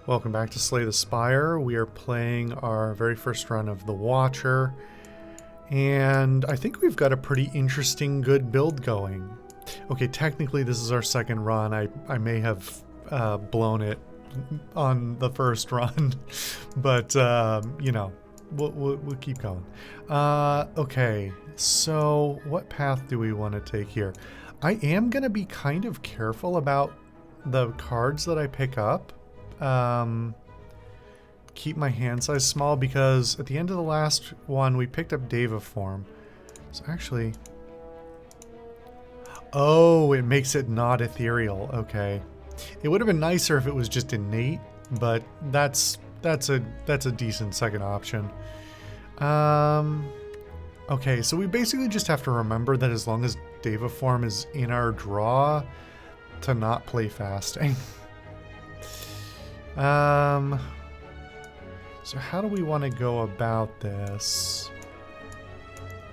Welcome back to Slay the Spire. We are playing our very first run of the Watcher, and I think we've got a pretty interesting, good build going. Okay, technically this is our second run. I may have blown it on the first run, but you know, we'll keep going. Okay, so what path do we want to take here? I am going to be kind of careful about the cards that I pick up. Keep my hand size small because at the end of the last one we picked up Deva form. So actually, oh, it makes it not ethereal. Okay, it would have been nicer if it was just innate, but that's a decent second option. Okay, so we basically just have to remember that as long as Deva form is in our draw, to not play fasting. So how do we want to go about this?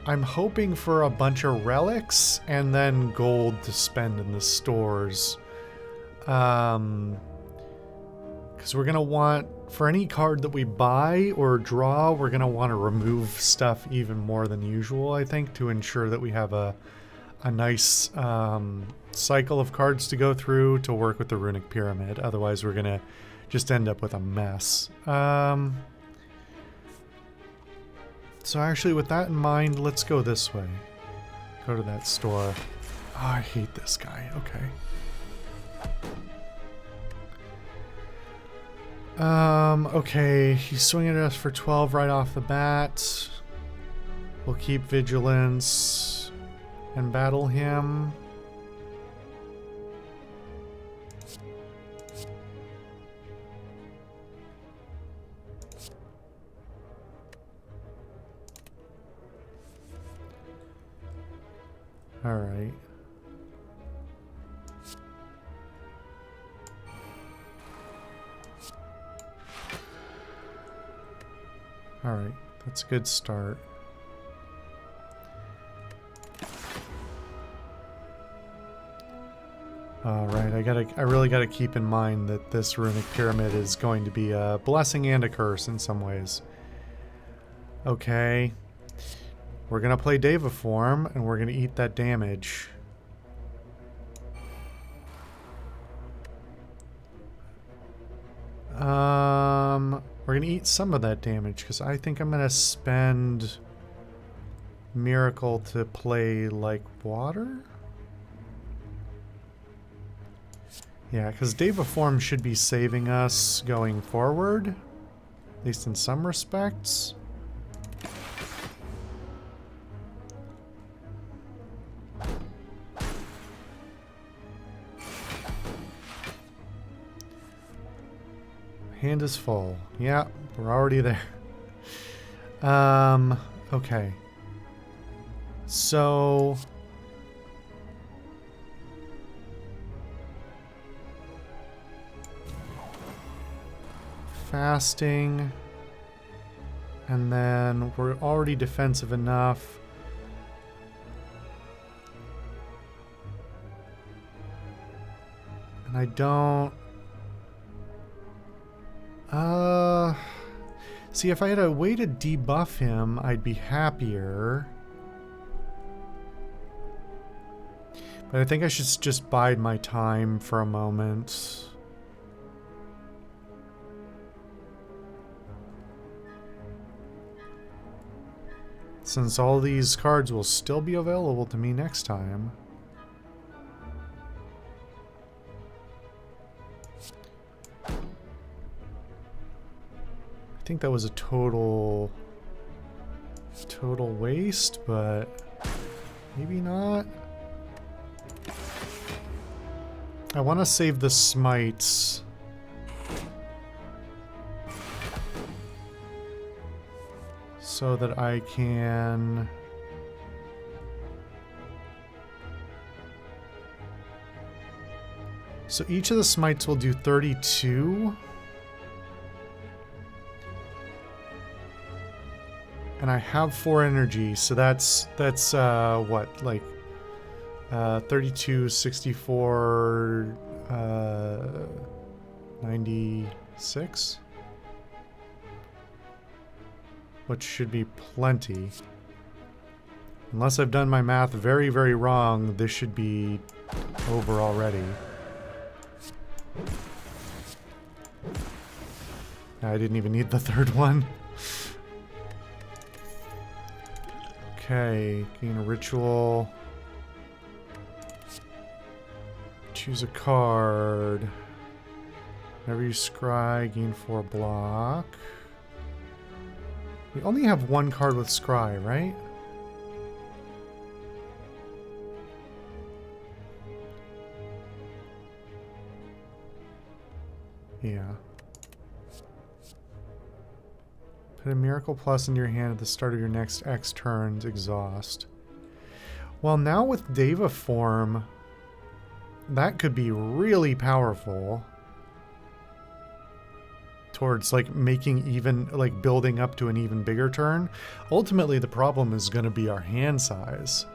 I'm hoping for a bunch of relics and then gold to spend in the stores. Because we're going to want, for any card that we buy or draw, we're going to want to remove stuff even more than usual, I think, to ensure that we have a nice cycle of cards to go through to work with the runic pyramid. Otherwise, we're going to just end up with a mess. So actually, with that in mind, let's go this way. Go to that store. Oh, I hate this guy. Okay. Okay, he's swinging at us for 12 right off the bat. We'll keep vigilance and battle him. All right. All right, that's a good start. All right, I really gotta keep in mind that this runic pyramid is going to be a blessing and a curse in some ways. Okay. We're gonna play Deva form, and we're gonna eat that damage. We're gonna eat some of that damage, because I think I'm gonna spend Miracle to play like water? Yeah, because Deva form should be saving us going forward, at least in some respects. Hand is full. Yeah, we're already there. Okay. So fasting, and then we're already defensive enough. And I don't... See, if I had a way to debuff him, I'd be happier. But I think I should just bide my time for a moment. Since all these cards will still be available to me next time. I think that was a total waste, but maybe not. I want to save the smites. So that I can... So each of the smites will do 32. And I have 4 energy, so that's what, like 32, 64, 96? Which should be plenty. Unless I've done my math very, very wrong, this should be over already. I didn't even need the third one. Okay, gain a ritual. Choose a card. Whenever you scry, gain 4 block. We only have one card with scry, right? Yeah. Put a Miracle Plus in your hand at the start of your next X turns. Exhaust. Well, now with Deva form, that could be really powerful. Towards like making even, like building up to an even bigger turn. Ultimately, the problem is going to be our hand size.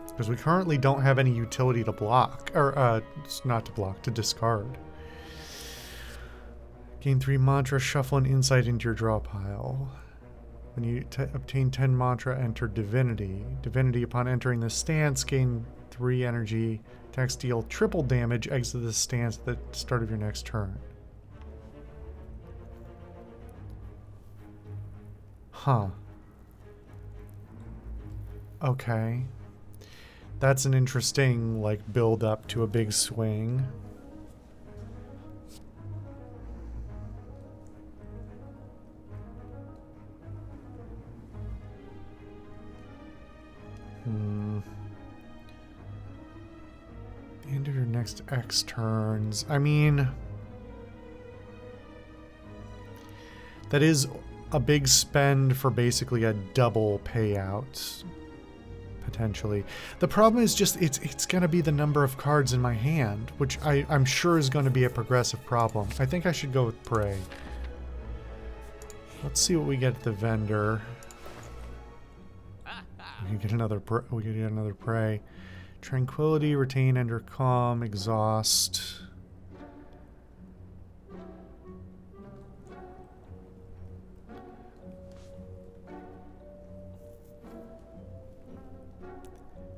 Because we currently don't have any utility to block. Or, not to block, to discard. Gain 3 mantra, shuffle an insight into your draw pile. When you obtain 10 mantra, enter divinity. Divinity, upon entering the stance, gain 3 energy. Attacks deal triple damage, exit the stance at the start of your next turn. Huh. Okay. That's an interesting, like, build up to a big swing. The end of your next X turns. I mean, that is a big spend for basically a double payout, potentially. The problem is just it's going to be the number of cards in my hand, which I'm sure is going to be a progressive problem. I think I should go with Prey. Let's see what we get at the vendor. We can get another Prey. Tranquility, retain, enter calm, exhaust.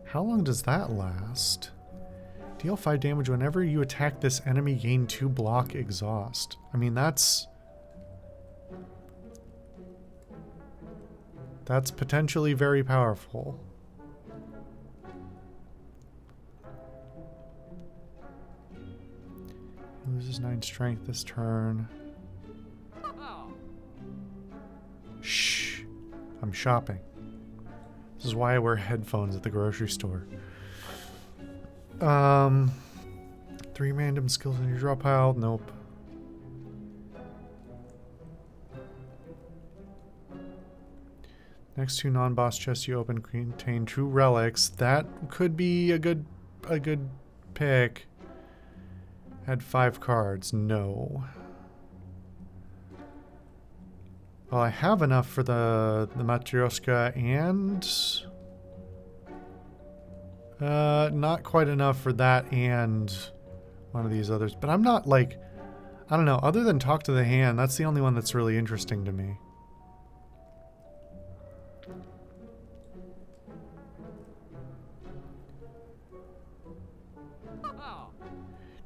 How long does that last? Deal 5 damage whenever you attack this enemy, gain 2 block, exhaust. I mean, that's potentially very powerful. He loses 9 strength this turn. Shh. I'm shopping. This is why I wear headphones at the grocery store. 3 random skills in your draw pile. Nope. Next 2 non-boss chests you open contain true relics. That could be a good pick. Add 5 cards. No. Well, I have enough for the Matryoshka and not quite enough for that and one of these others. But I'm not like, I don't know, other than Talk to the Hand, that's the only one that's really interesting to me.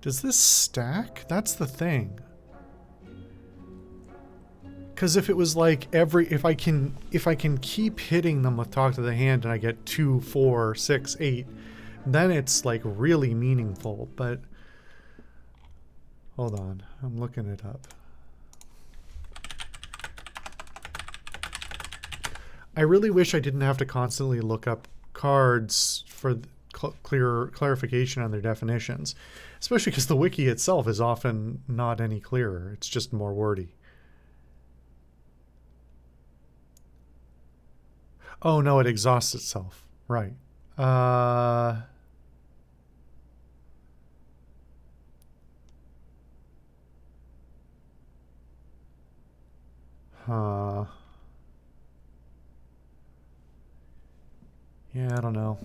Does this stack? That's the thing. Because if it was like if I can keep hitting them with Talk to the Hand and I get 2, 4, 6, 8, then it's like really meaningful. But hold on, I'm looking it up. I really wish I didn't have to constantly look up cards for clear clarification on their definitions, especially because the wiki itself is often not any clearer. It's just more wordy. Oh no, it exhausts itself. Right. Huh. Yeah, I don't know.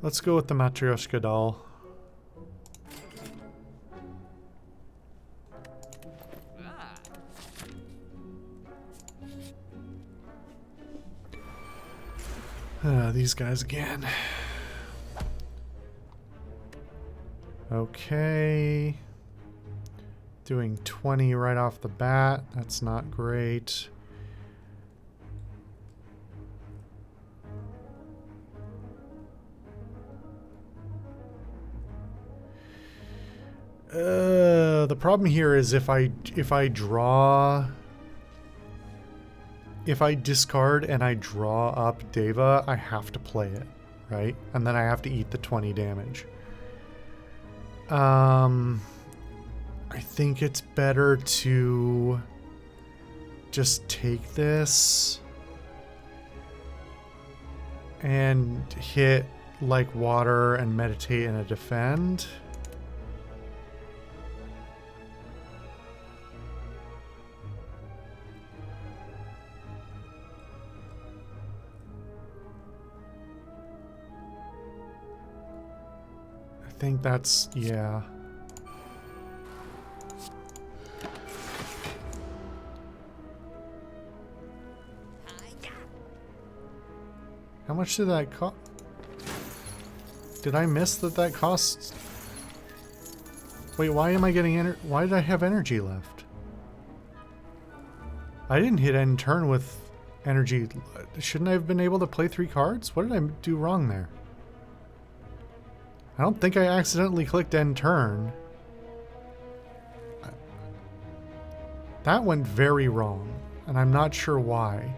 Let's go with the Matryoshka doll. These guys again. Okay. Doing 20 right off the bat. That's not great. The problem here is if I discard and I draw up Deva, I have to play it, right? And then I have to eat the 20 damage. I think it's better to just take this and hit like water and meditate and a defend. I think that's, yeah. How much did that cost? Did I miss that costs? Wait, why am I getting why did I have energy left? I didn't hit end turn with energy. Shouldn't I have been able to play 3 cards? What did I do wrong there? I don't think I accidentally clicked end turn. That went very wrong, and I'm not sure why.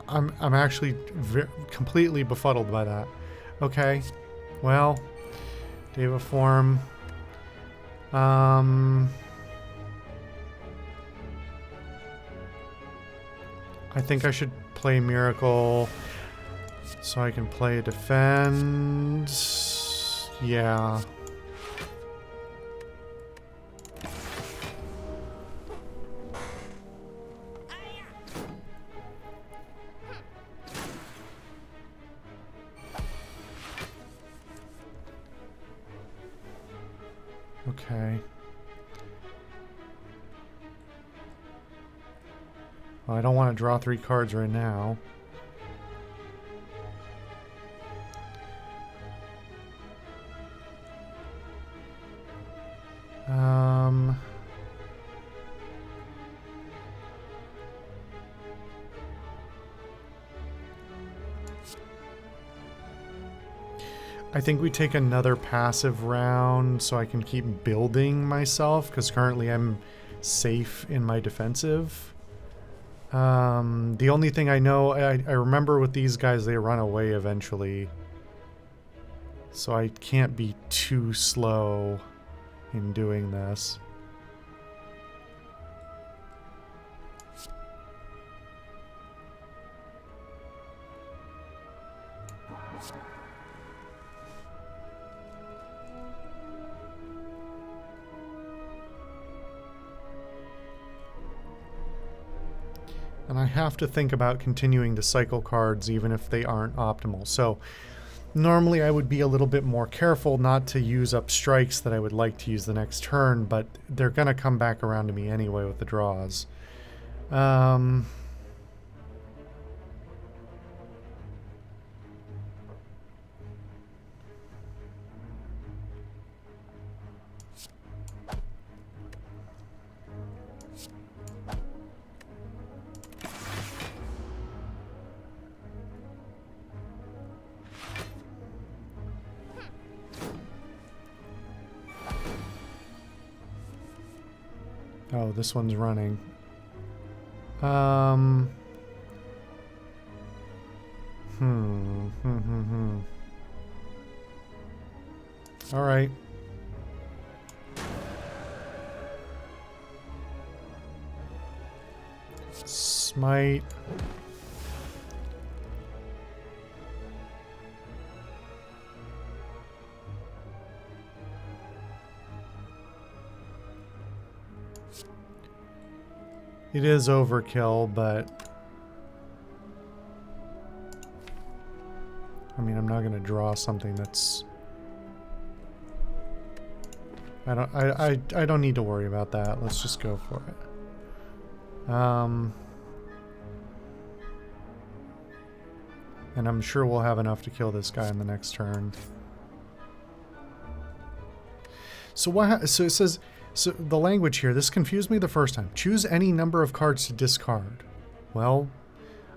I'm actually completely befuddled by that. Okay, well, Deva form. I think I should play Miracle so I can play defend. Yeah. Okay. Well, I don't want to draw 3 cards right now. I think we take another passive round so I can keep building myself, because currently I'm safe in my defensive. The only thing I know, I remember with these guys, they run away eventually. So I can't be too slow in doing this. And I have to think about continuing to cycle cards even if they aren't optimal. So normally I would be a little bit more careful not to use up strikes that I would like to use the next turn, but they're going to come back around to me anyway with the draws. Oh, this one's running. All right. Smite. It is overkill, but I mean, I'm not going to draw something that's I don't need to worry about that. Let's just go for it. And I'm sure we'll have enough to kill this guy in the next turn. So so it says, so the language here, this confused me the first time. Choose any number of cards to discard. Well,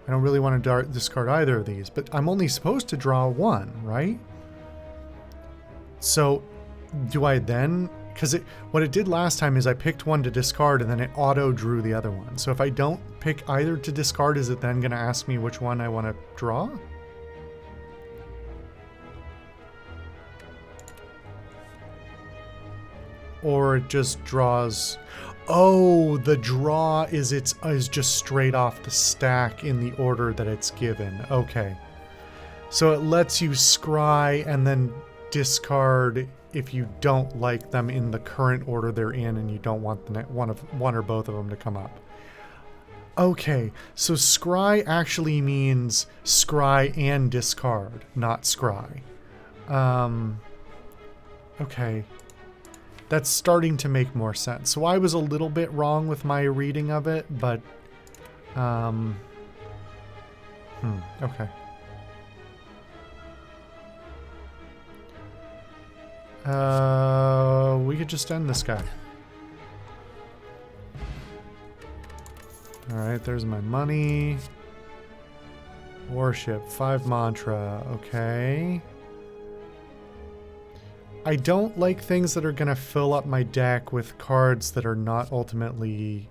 I don't really want to discard either of these, but I'm only supposed to draw one, right? So do I then, because what it did last time is I picked one to discard and then it auto drew the other one. So if I don't pick either to discard, is it then going to ask me which one I want to draw? Or it just draws. Oh, the draw is just straight off the stack in the order that it's given. Okay. So it lets you scry and then discard if you don't like them in the current order they're in and you don't want one or both of them to come up. Okay, so scry actually means scry and discard, not scry. Okay. That's starting to make more sense. So I was a little bit wrong with my reading of it, but okay. We could just end this guy. Alright, there's my money. Warship, 5 mantra, okay. I don't like things that are going to fill up my deck with cards that are not ultimately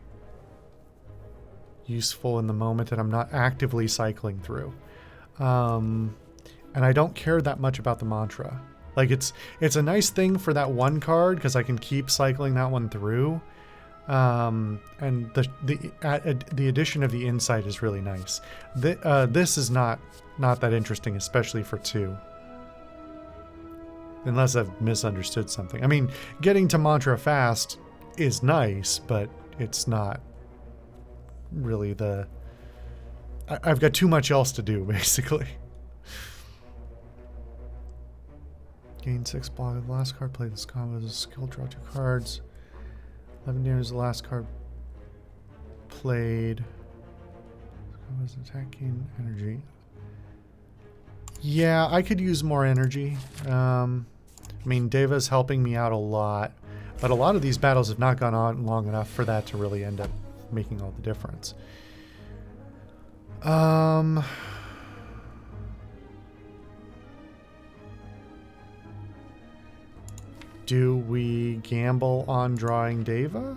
useful in the moment and I'm not actively cycling through. And I don't care that much about the mantra. Like it's a nice thing for that one card because I can keep cycling that one through. And the addition of the insight is really nice. This is not that interesting, especially for 2. Unless I've misunderstood something. I mean, getting to mantra fast is nice, but it's not really the... I've got too much else to do, basically. Gain 6 block. The last card played this combo is a skill. Draw 2 cards. 11 damage. The last card played. Was attack, gain energy. Yeah, I could use more energy. I mean, Deva's helping me out a lot, but a lot of these battles have not gone on long enough for that to really end up making all the difference. Do we gamble on drawing Deva?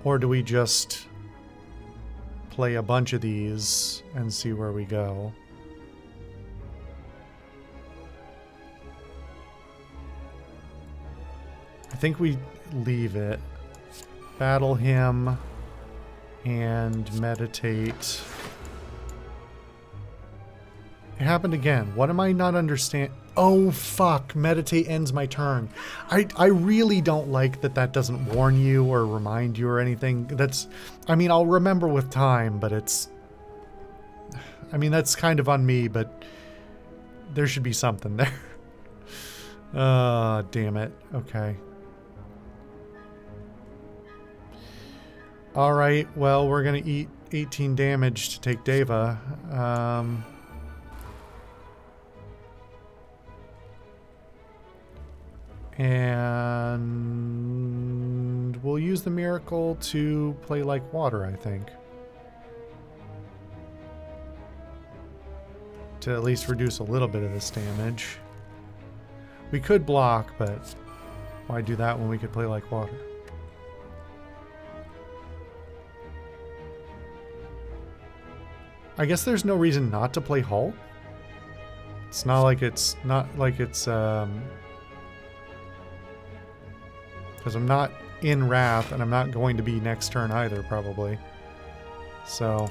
Or do we just play a bunch of these and see where we go? I think we leave it. Battle him and meditate. It happened again. What am I not understand? Oh, fuck. Meditate ends my turn. I really don't like that doesn't warn you or remind you or anything. I mean, I'll remember with time, but I mean, that's kind of on me, but there should be something there. Damn it. Okay. Alright, well, we're gonna eat 18 damage to take Deva. And we'll use the miracle to play like water, I think. To at least reduce a little bit of this damage. We could block, but why do that when we could play like water? I guess there's no reason not to play Halt. It's not like it's because I'm not in Wrath and I'm not going to be next turn either, probably. So,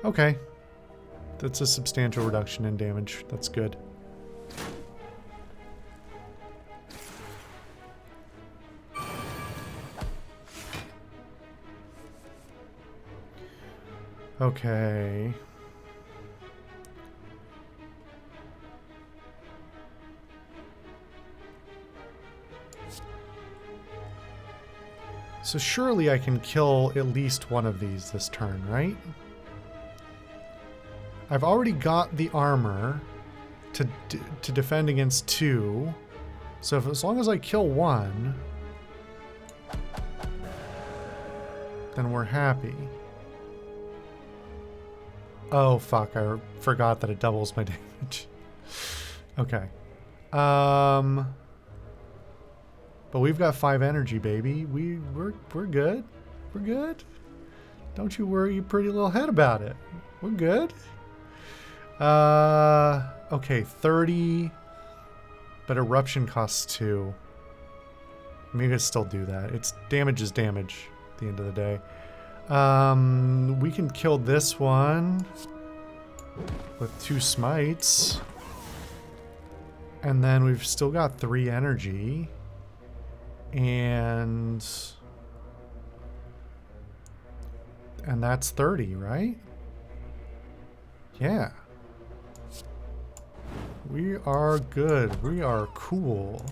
okay. That's a substantial reduction in damage. That's good. Okay. So surely I can kill at least one of these this turn, right? I've already got the armor to defend against 2. So as long as I kill 1, then we're happy. Oh fuck, I forgot that it doubles my damage. Okay. But we've got 5 energy, baby. We're good. We're good. Don't you worry your pretty little head about it. We're good. Okay, 30. But eruption costs 2. Maybe I still do that. It's damage is damage at the end of the day. We can kill this one with 2 smites. And then we've still got 3 energy. And that's 30, right? Yeah. We are good. We are cool.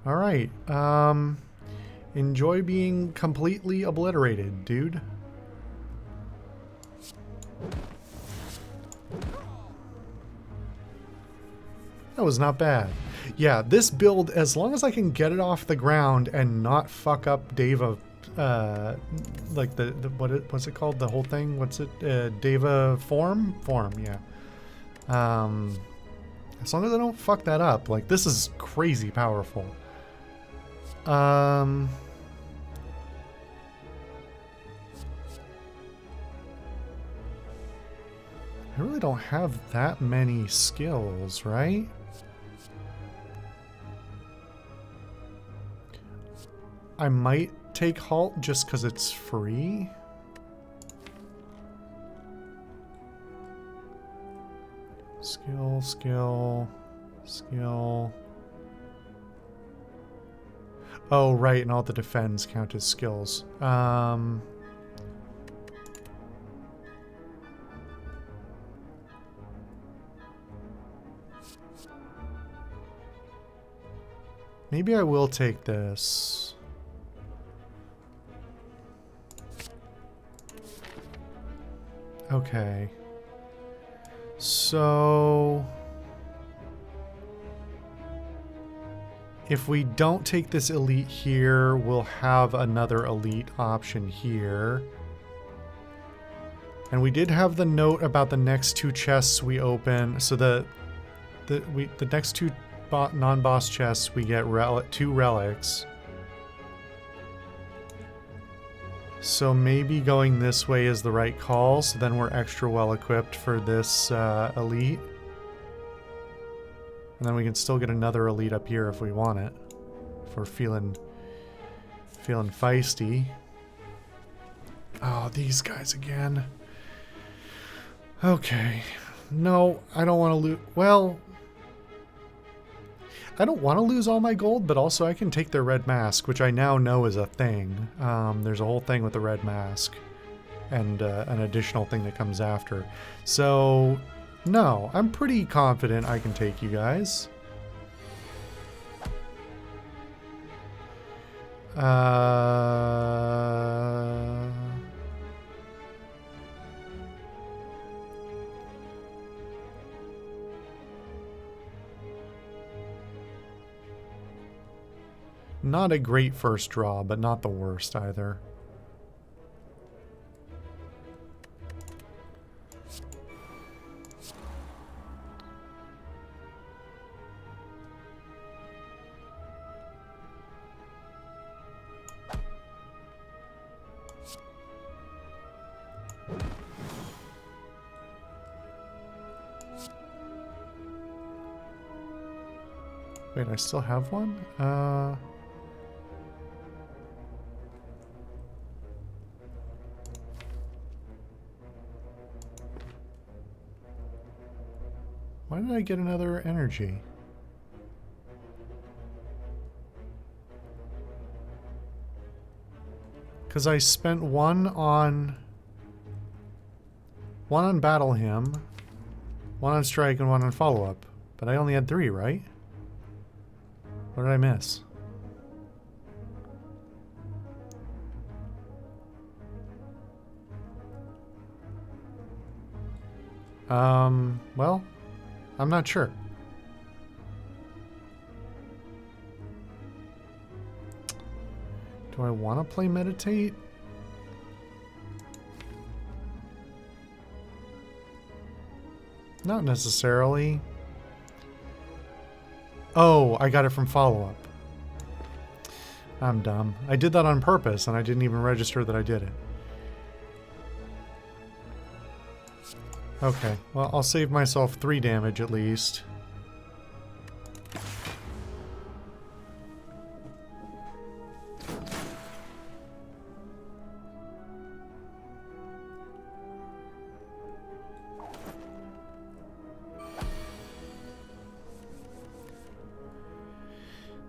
All right. Enjoy being completely obliterated, dude. That was not bad. Yeah, this build, as long as I can get it off the ground and not fuck up Deva, like what's it called? The whole thing? What's it? Deva form? Form, yeah. As long as I don't fuck that up, like this is crazy powerful. I really don't have that many skills, right? I might take Halt just because it's free. Skill, skill, skill. Oh, right, and all the defends count as skills. Maybe I will take this. Okay. So if we don't take this elite here, we'll have another elite option here. And we did have the note about the next 2 chests we open. So the next 2 non-boss chests, we get 2 relics. So maybe going this way is the right call, so then we're extra well equipped for this elite. And then we can still get another elite up here if we want it. If we're feeling feisty. Oh, these guys again. Okay. No, I don't want to lose. Well, I don't want to lose all my gold, but also I can take their red mask, which I now know is a thing. There's a whole thing with the red mask and an additional thing that comes after. So, no, I'm pretty confident I can take you guys. Not a great first draw, but not the worst either. Wait, I still have one? Why did I get another energy? Because I spent one on Battle Hymn, One on strike and one on follow-up. But I only had 3, right? What did I miss? Well, I'm not sure. Do I want to play meditate? Not necessarily. Oh, I got it from follow-up. I'm dumb. I did that on purpose, and I didn't even register that I did it. Okay, well, I'll save myself 3 damage at least.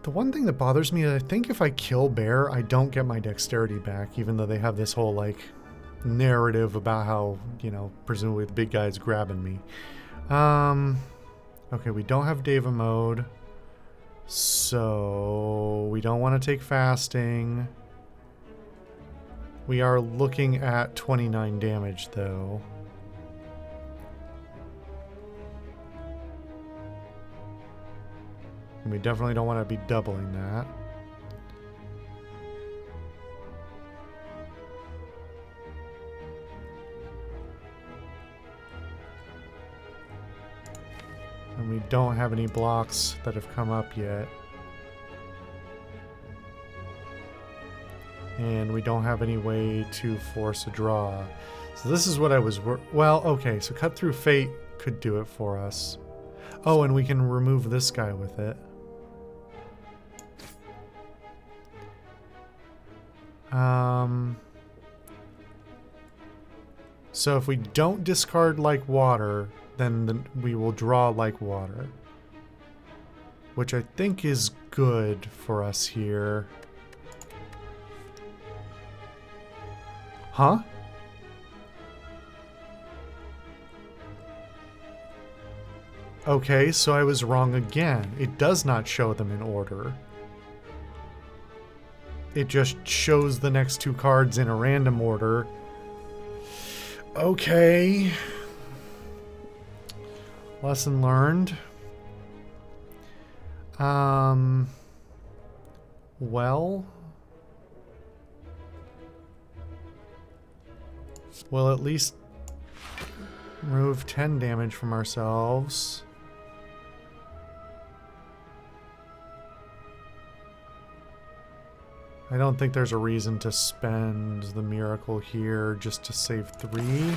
The one thing that bothers me is I think if I kill bear, I don't get my dexterity back, even though they have this whole, like, narrative about how, you know, presumably the big guy's grabbing me. Okay, we don't have Deva mode, so we don't want to take fasting. We are looking at 29 damage, though. And we definitely don't want to be doubling that. And we don't have any blocks that have come up yet. And we don't have any way to force a draw. So this is what I was... Well, okay, so Cut Through Fate could do it for us. Oh, and we can remove this guy with it. So if we don't discard Like Water, then we will draw Like Water. Which I think is good for us here. Huh? Okay, so I was wrong again. It does not show them in order. It just shows the next 2 cards in a random order. Okay. Lesson learned. Well, we'll at least remove 10 damage from ourselves. I don't think there's a reason to spend the miracle here just to save 3.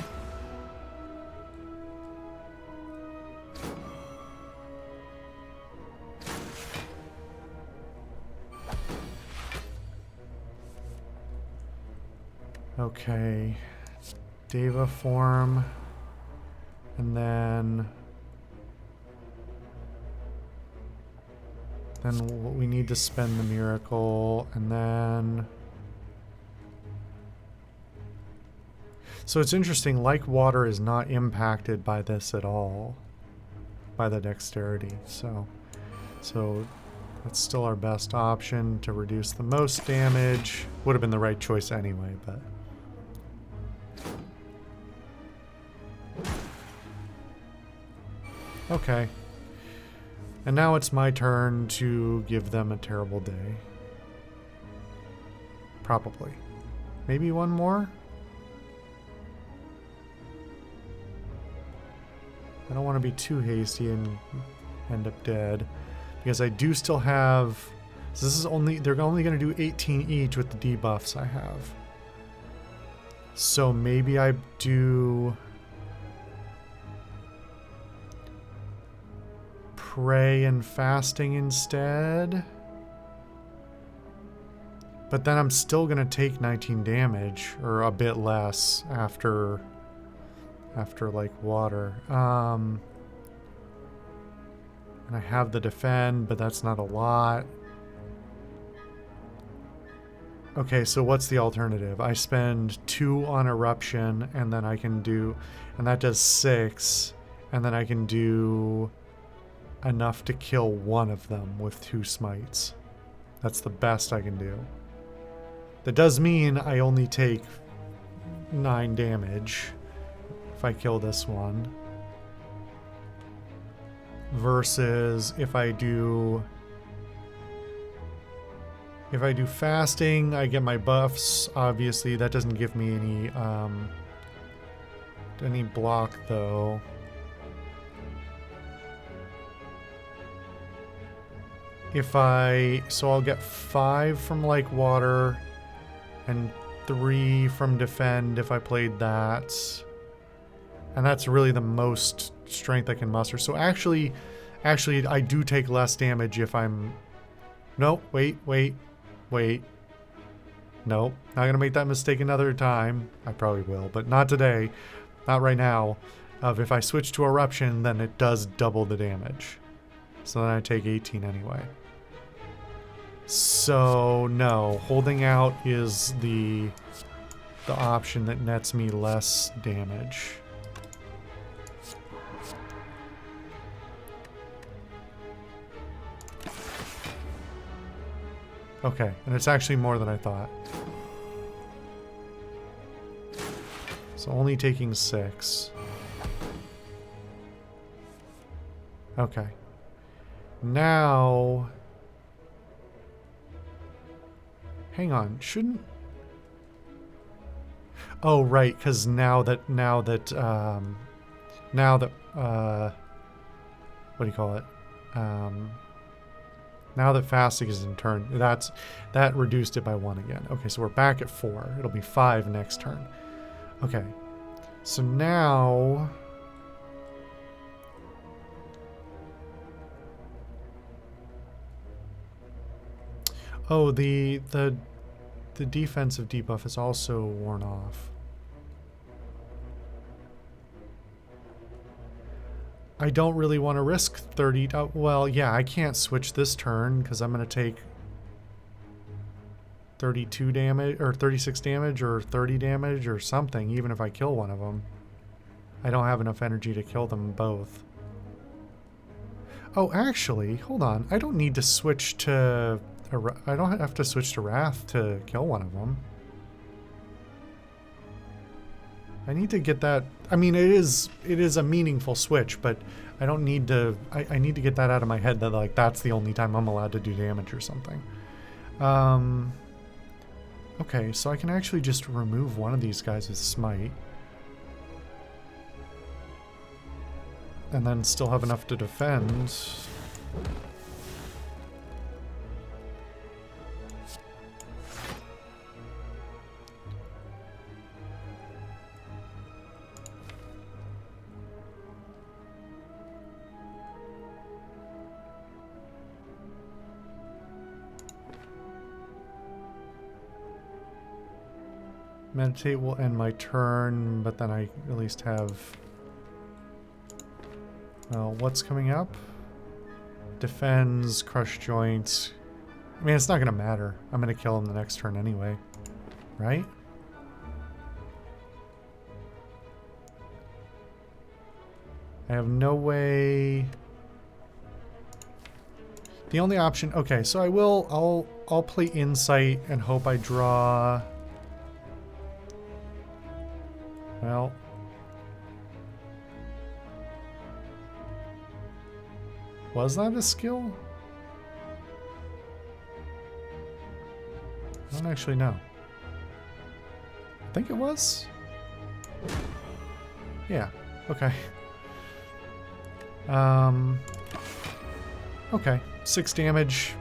Okay. Deva form. And then we need to spend the miracle, and then... So it's interesting, Like Water is not impacted by this at all, by the dexterity, so that's still our best option to reduce the most damage. Would have been the right choice anyway, but... Okay. And now it's my turn to give them a terrible day. Probably. Maybe one more? I don't want to be too hasty and end up dead. Because I do still have... So this is only... They're only going to do 18 each with the debuffs I have. So maybe I do... Pray and fasting instead. But then I'm still going to take 19 damage, or a bit less after Like Water. And I have the defend, but that's not a lot. Okay, so what's the alternative? I spend 2 on eruption, and then I can do, and that does 6. And then I can do enough to kill one of them with 2 smites. That's the best I can do. That does mean I only take 9 damage if I kill this one. Versus if I do fasting, I get my buffs. Obviously, that doesn't give me any block though. So I'll get 5 from like water and 3 from defend if I played that. And that's really the most strength I can muster. So actually I do take less damage if I'm... No, wait. Nope, not gonna make that mistake another time. I probably will, but not today. Not right now. If I switch to Eruption, then it does double the damage. So then I take 18 anyway. So no, holding out is the option that nets me less damage. Okay, and it's actually more than I thought. So only taking 6. Okay. Now... Hang on, shouldn't... Oh, right, because now that, what do you call it? Now that fasting is in turn, that reduced it by 1 again. Okay, so we're back at 4. It'll be 5 next turn. Okay, so now... Oh, the defensive debuff is also worn off. I don't really want to risk 30... well, yeah, I can't switch this turn because I'm going to take 32 damage, or 36 damage, or 30 damage, or something, even if I kill one of them. I don't have enough energy to kill them both. Oh, actually, hold on. I don't need to switch to... I don't have to switch to Wrath to kill one of them. I need to get that... I mean, it is a meaningful switch, but I don't need to... I need to get that out of my head that, like, that's the only time I'm allowed to do damage or something. Okay, so I can actually just remove one of these guys with Smite. And then still have enough to defend. Meditate will end my turn, but then I at least have... Well, what's coming up? Defends, crush joints. I mean, it's not gonna matter. I'm gonna kill him the next turn anyway. Right? I have no way... The only option... Okay, so I'll play Insight and hope I draw... Well... Was that a skill? I don't actually know. I think it was? Yeah, okay. Okay, 6 damage.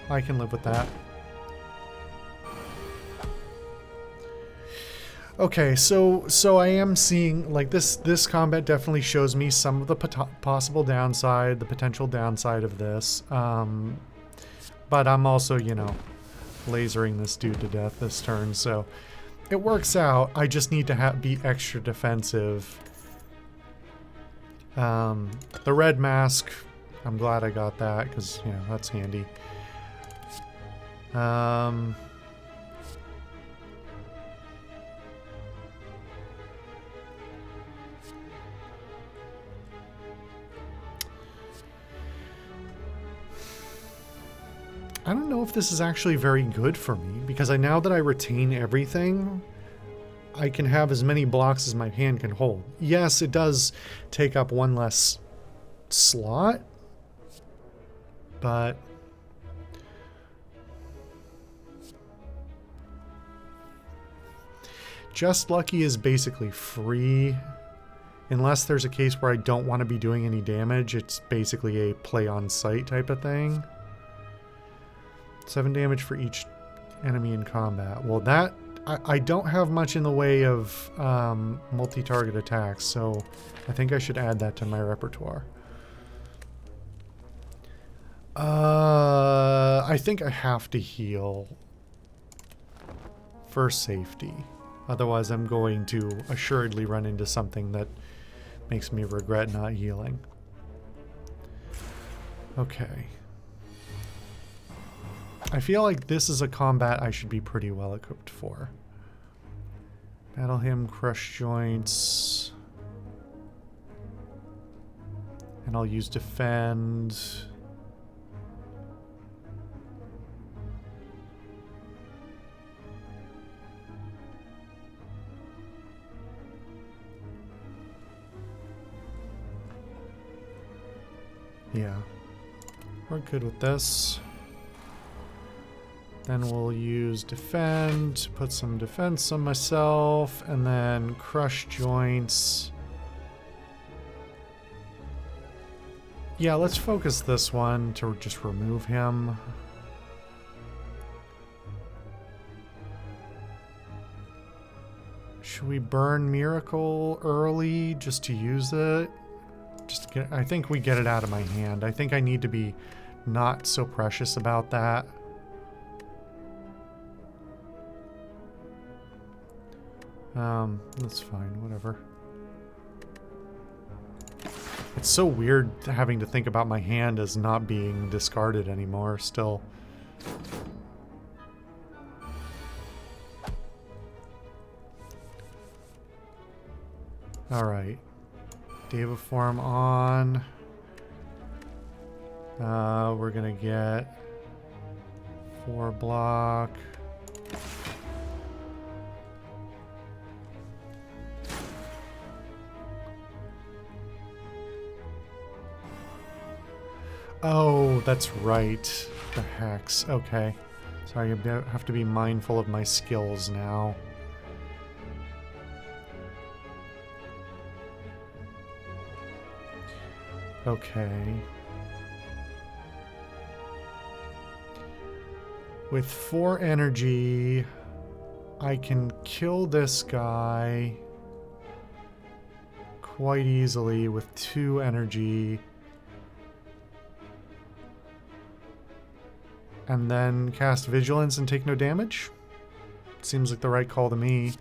I can live with that. Okay, so I am seeing, like, this combat definitely shows me some of the possible downside, the potential downside of this. But I'm also, you know, lasering this dude to death this turn, so it works out. I just need to be extra defensive. The red mask, I'm glad I got that, because, you know, that's handy. don't know if this is actually very good for me, because now that I retain everything, I can have as many blocks as my hand can hold. Yes, it does take up one less slot, but Just Lucky is basically free. Unless there's a case where I don't want to be doing any damage, it's basically a play on sight type of thing. 7 damage for each enemy in combat. Well, that I don't have much in the way of multi-target attacks, so I think I should add that to my repertoire. I think I have to heal for safety. Otherwise, I'm going to assuredly run into something that makes me regret not healing. Okay. I feel like this is a combat I should be pretty well equipped for. Battle Hymn, Crush Joints. And I'll use Defend. Yeah, we're good with this. Then we'll use Defend, put some defense on myself, and then Crush Joints. Yeah, let's focus this one to just remove him. Should we burn Miracle early just to use it? Just to get, I think we get it out of my hand. I think I need to be not so precious about that. That's fine, whatever. It's so weird having to think about my hand as not being discarded anymore still. Alright. Deva form on. We're gonna get 4 block. Oh, that's right. The hex. Okay. Sorry, I have to be mindful of my skills now. Okay. With 4 energy, I can kill this guy quite easily with 2 energy. And then cast Vigilance and take no damage? Seems like the right call to me.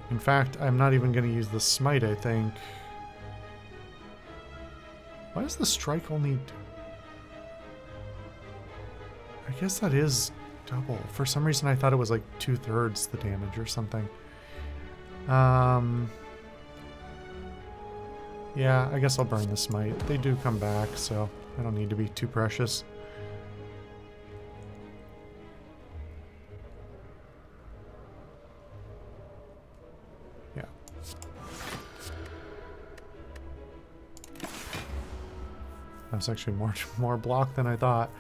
In fact, I'm not even going to use the Smite, I think. Why does the Strike only... I guess that is double. For some reason I thought it was like 2/3 the damage or something. Yeah, I guess I'll burn the Smite. They do come back, so I don't need to be too precious. Yeah. That's actually more block than I thought.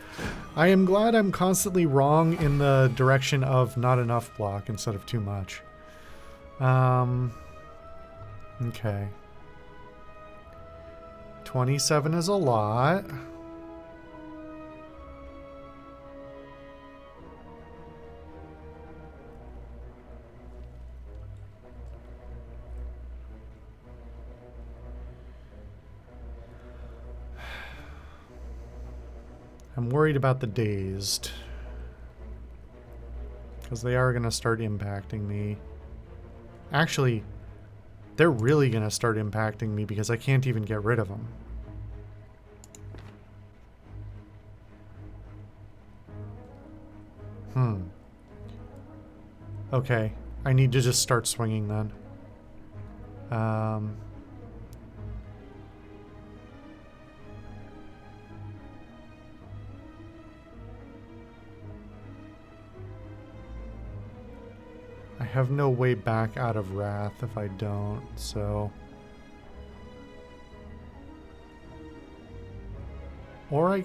I am glad I'm constantly wrong in the direction of not enough block instead of too much. Okay. 27 is a lot. I'm worried about the dazed, because they are going to start impacting me. Actually, they're really going to start impacting me because I can't even get rid of them. Okay, I need to just start swinging then. have no way back out of Wrath if I don't, so... Or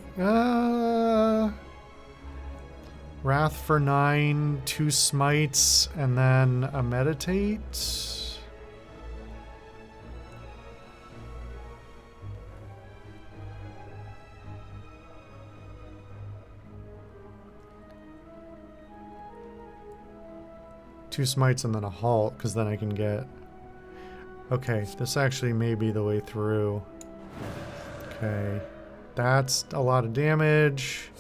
Wrath for 9, 2 smites, and then a meditate? Two smites and then a halt, because then I can get... Okay, this actually may be the way through. Okay, that's a lot of damage.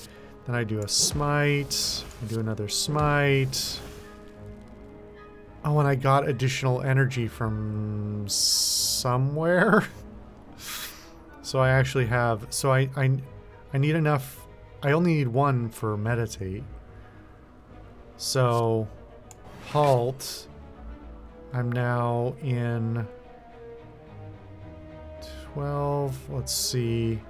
Then I do a smite. I do another smite. Oh, and I got additional energy from somewhere. So I actually have... So I need enough... I only need one for meditate. So... Halt. I'm now in 12. Let's see.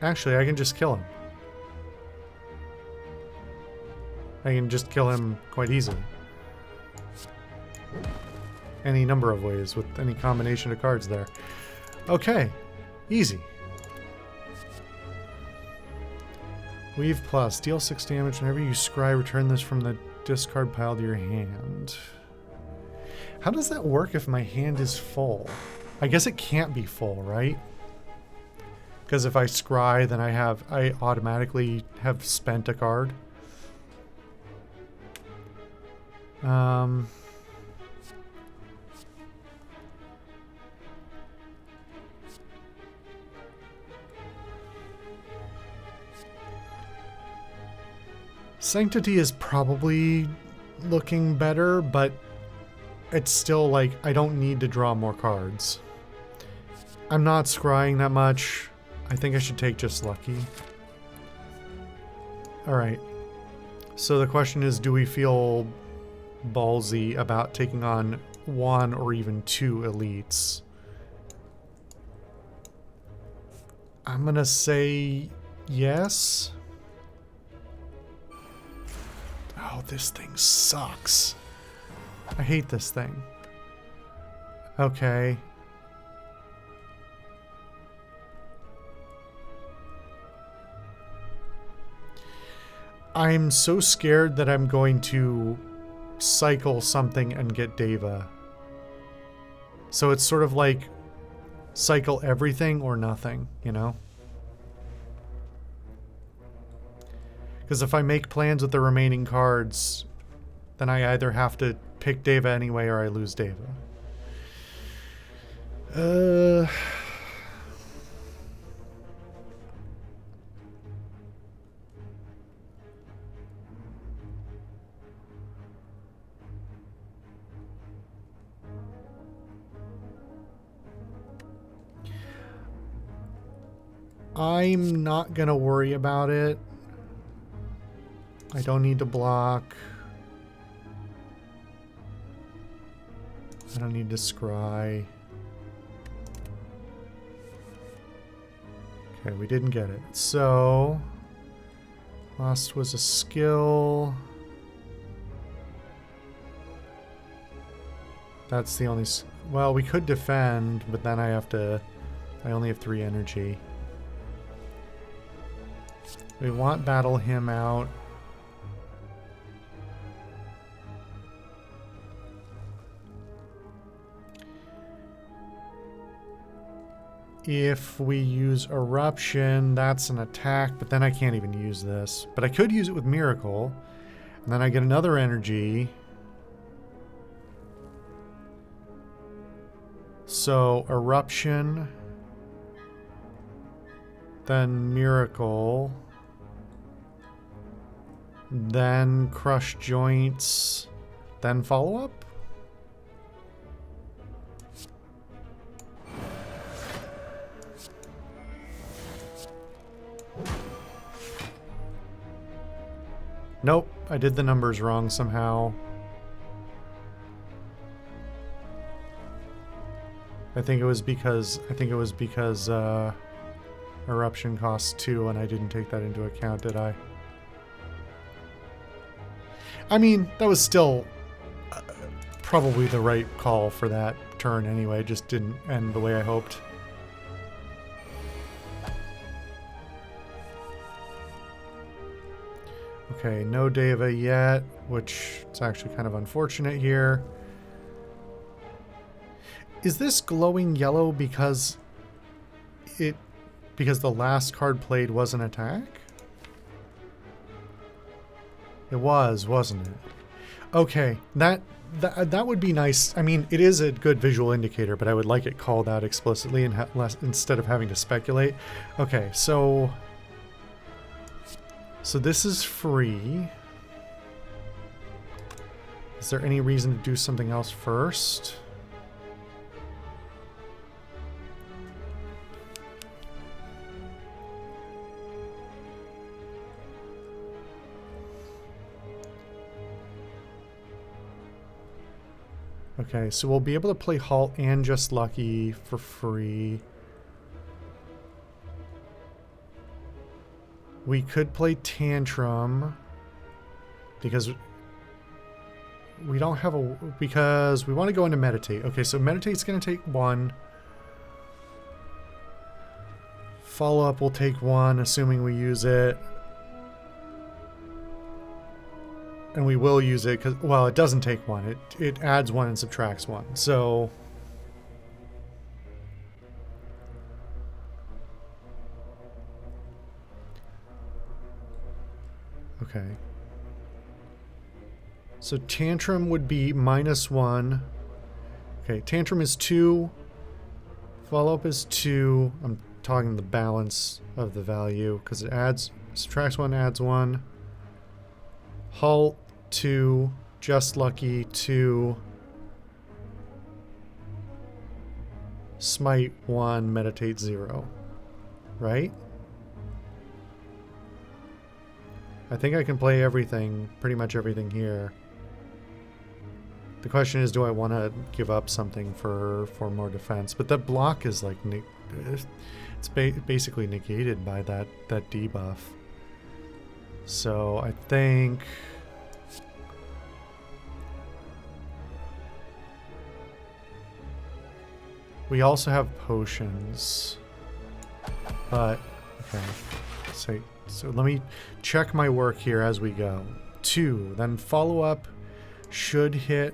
Actually, I can just kill him. I can just kill him quite easily. Any number of ways with any combination of cards there. Okay. Easy. Weave plus. Deal 6 damage whenever you scry. Return this from the discard pile to your hand. How does that work if my hand is full? I guess it can't be full, right? Because if I scry, then I automatically have spent a card. Sanctity is probably looking better, but it's still like I don't need to draw more cards. I'm not scrying that much. I think I should take just lucky. Alright. So the question is, do we feel ballsy about taking on 1 or even 2 elites? I'm gonna say yes. Oh, this thing sucks. I hate this thing. Okay. I'm so scared that I'm going to cycle something and get Deva. So it's sort of like cycle everything or nothing, you know? Because if I make plans with the remaining cards, then I either have to pick Deva anyway or I lose Deva. I'm not gonna worry about it. I don't need to block. I don't need to scry. Okay, we didn't get it. So, lost was a skill. That's the only... Well, we could defend, but then I have to... I only have 3 energy. We want battle him out. If we use Eruption, that's an attack, but then I can't even use this. But I could use it with Miracle, and then I get another energy. So, Eruption, then Miracle, then Crush Joints, then Follow-Up? Nope, I did the numbers wrong somehow. I think it was because Eruption costs 2, and I didn't take that into account, did I? I mean, that was still probably the right call for that turn anyway. It just didn't end the way I hoped. Okay, no Deva yet, which is actually kind of unfortunate here. Is this glowing yellow because the last card played was an attack? It was, wasn't it? Okay, that would be nice. I mean, it is a good visual indicator, but I would like it called out explicitly and instead of having to speculate. Okay, so this is free. Is there any reason to do something else first? Okay, so we'll be able to play Halt and Just Lucky for free. We could play Tantrum because we don't have because we want to go into Meditate. Okay, so Meditate's going to take 1. Follow-up will take 1, assuming we use it. And we will use it because, well, it doesn't take 1. It adds 1 and subtracts 1. So okay. So Tantrum would be -1. Okay, Tantrum is 2. Follow-up is 2. I'm talking the balance of the value because it subtracts 1, adds 1. Halt 2, Just Lucky 2, Smite 1, Meditate 0. Right? I think I can play everything, pretty much everything here. The question is, do I want to give up something for more defense? But that block is like, it's basically negated by that debuff. So I think we also have potions, but okay. So let me check my work here as we go. 2, then follow up should hit.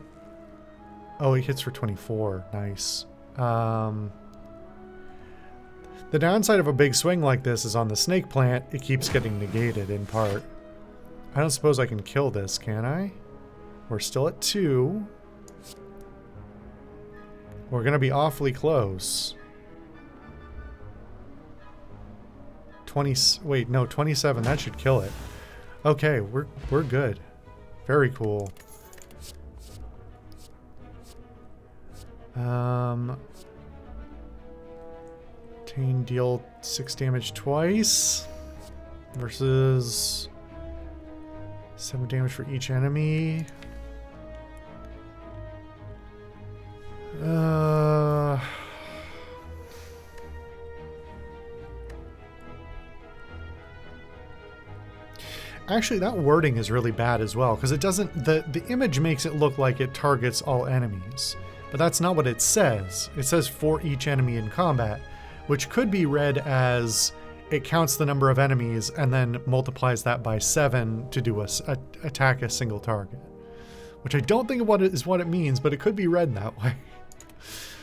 Oh, it hits for 24. Nice. The downside of a big swing like this is on the snake plant, it keeps getting negated in part. I don't suppose I can kill this, can I? We're still at 2. We're gonna be awfully close. wait, no, 27, that should kill it. Okay, we're good. Very cool. Obtain, deal 6 damage twice versus 7 damage for each enemy. Actually, that wording is really bad as well, because it doesn't, the image makes it look like it targets all enemies, but that's not what it says. It says for each enemy in combat, which could be read as it counts the number of enemies and then multiplies that by 7 to do attack a single target, which I don't think is what it means, but it could be read that way.